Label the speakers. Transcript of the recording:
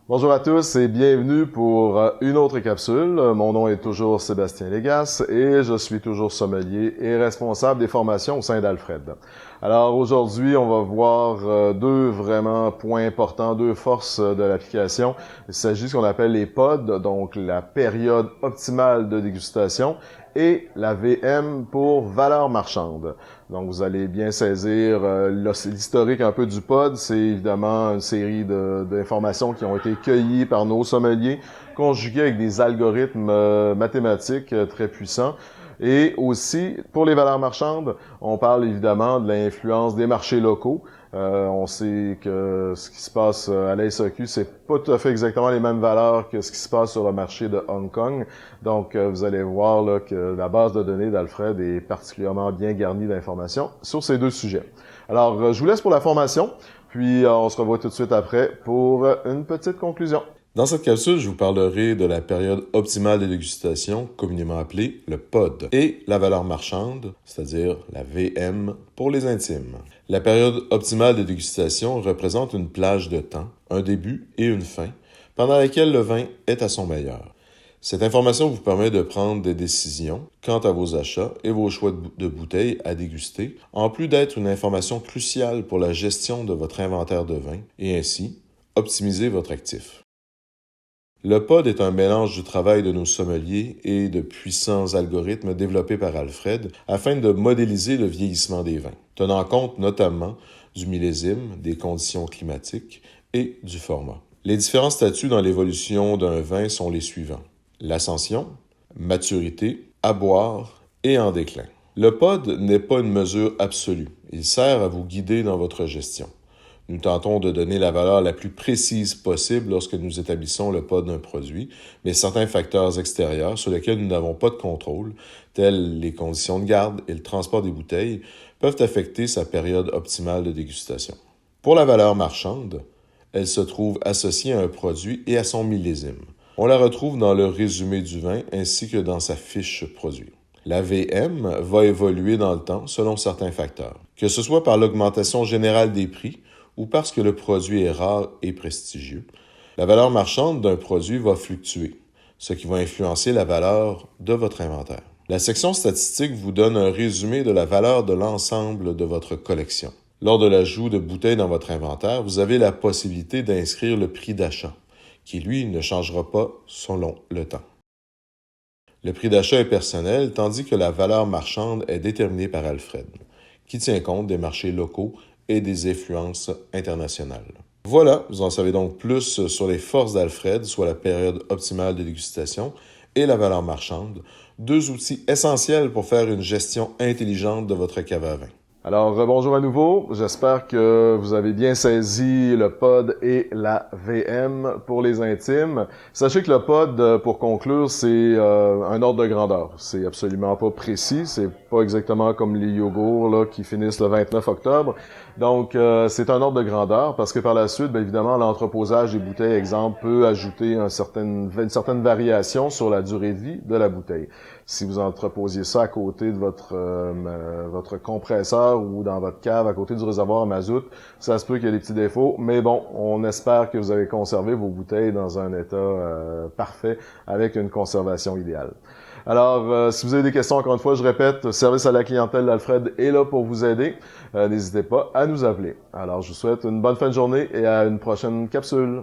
Speaker 1: Bonjour à tous et bienvenue pour une autre capsule. Mon nom est toujours Sébastien Légas et je suis toujours sommelier et responsable des formations au sein d'Alfred. Alors aujourd'hui, on va voir deux vraiment points importants, deux forces de l'application. Il s'agit de ce qu'on appelle les POD, donc la période optimale de dégustation, et la VM pour valeur marchande. Donc, vous allez bien saisir l'historique un peu du pod. C'est évidemment une série d'informations qui ont été cueillies par nos sommeliers, conjuguées avec des algorithmes mathématiques très puissants. Et aussi, pour les valeurs marchandes, on parle évidemment de l'influence des marchés locaux. On sait que ce qui se passe à la SAQ, c'est pas tout à fait exactement les mêmes valeurs que ce qui se passe sur le marché de Hong Kong. Donc, vous allez voir là, que la base de données d'Alfred est particulièrement bien garnie d'informations sur ces deux sujets. Alors, je vous laisse pour la formation, puis on se revoit tout de suite après pour une petite conclusion.
Speaker 2: Dans cette capsule, je vous parlerai de la période optimale de dégustation, communément appelée le POD, et la valeur marchande, c'est-à-dire la VM pour les intimes. La période optimale de dégustation représente une plage de temps, un début et une fin, pendant laquelle le vin est à son meilleur. Cette information vous permet de prendre des décisions quant à vos achats et vos choix de bouteilles à déguster, en plus d'être une information cruciale pour la gestion de votre inventaire de vin et ainsi optimiser votre actif. Le POD est un mélange du travail de nos sommeliers et de puissants algorithmes développés par Alfred afin de modéliser le vieillissement des vins, tenant compte notamment du millésime, des conditions climatiques et du format. Les différents statuts dans l'évolution d'un vin sont les suivants: l'ascension, maturité, à boire et en déclin. Le POD n'est pas une mesure absolue. Il sert à vous guider dans votre gestion. Nous tentons de donner la valeur la plus précise possible lorsque nous établissons le POD d'un produit, mais certains facteurs extérieurs sur lesquels nous n'avons pas de contrôle, tels les conditions de garde et le transport des bouteilles, peuvent affecter sa période optimale de dégustation. Pour la valeur marchande, elle se trouve associée à un produit et à son millésime. On la retrouve dans le résumé du vin ainsi que dans sa fiche produit. La VM va évoluer dans le temps selon certains facteurs, que ce soit par l'augmentation générale des prix ou parce que le produit est rare et prestigieux. La valeur marchande d'un produit va fluctuer, ce qui va influencer la valeur de votre inventaire. La section statistique vous donne un résumé de la valeur de l'ensemble de votre collection. Lors de l'ajout de bouteilles dans votre inventaire, vous avez la possibilité d'inscrire le prix d'achat, qui lui ne changera pas selon le temps. Le prix d'achat est personnel, tandis que la valeur marchande est déterminée par Alfred, qui tient compte des marchés locaux et des influences internationales. Voilà, vous en savez donc plus sur les forces d'Alfred, soit la période optimale de dégustation et la valeur marchande, deux outils essentiels pour faire une gestion intelligente de votre cave à vin.
Speaker 1: Alors, bonjour à nouveau. J'espère que vous avez bien saisi le POD et la VM pour les intimes. Sachez que le POD, pour conclure, c'est un ordre de grandeur. C'est absolument pas précis. C'est pas exactement comme les yogourts là, qui finissent le 29 octobre. Donc, c'est un ordre de grandeur parce que par la suite, bien évidemment, l'entreposage des bouteilles, exemple, peut ajouter une certaine variation sur la durée de vie de la bouteille. Si vous entreposiez ça à côté de votre compresseur ou dans votre cave, à côté du réservoir à mazout, ça se peut qu'il y ait des petits défauts, mais bon, on espère que vous avez conservé vos bouteilles dans un état parfait avec une conservation idéale. Alors, si vous avez des questions, encore une fois, je répète, service à la clientèle d'Alfred est là pour vous aider. N'hésitez pas à nous appeler. Alors, je vous souhaite une bonne fin de journée et à une prochaine capsule.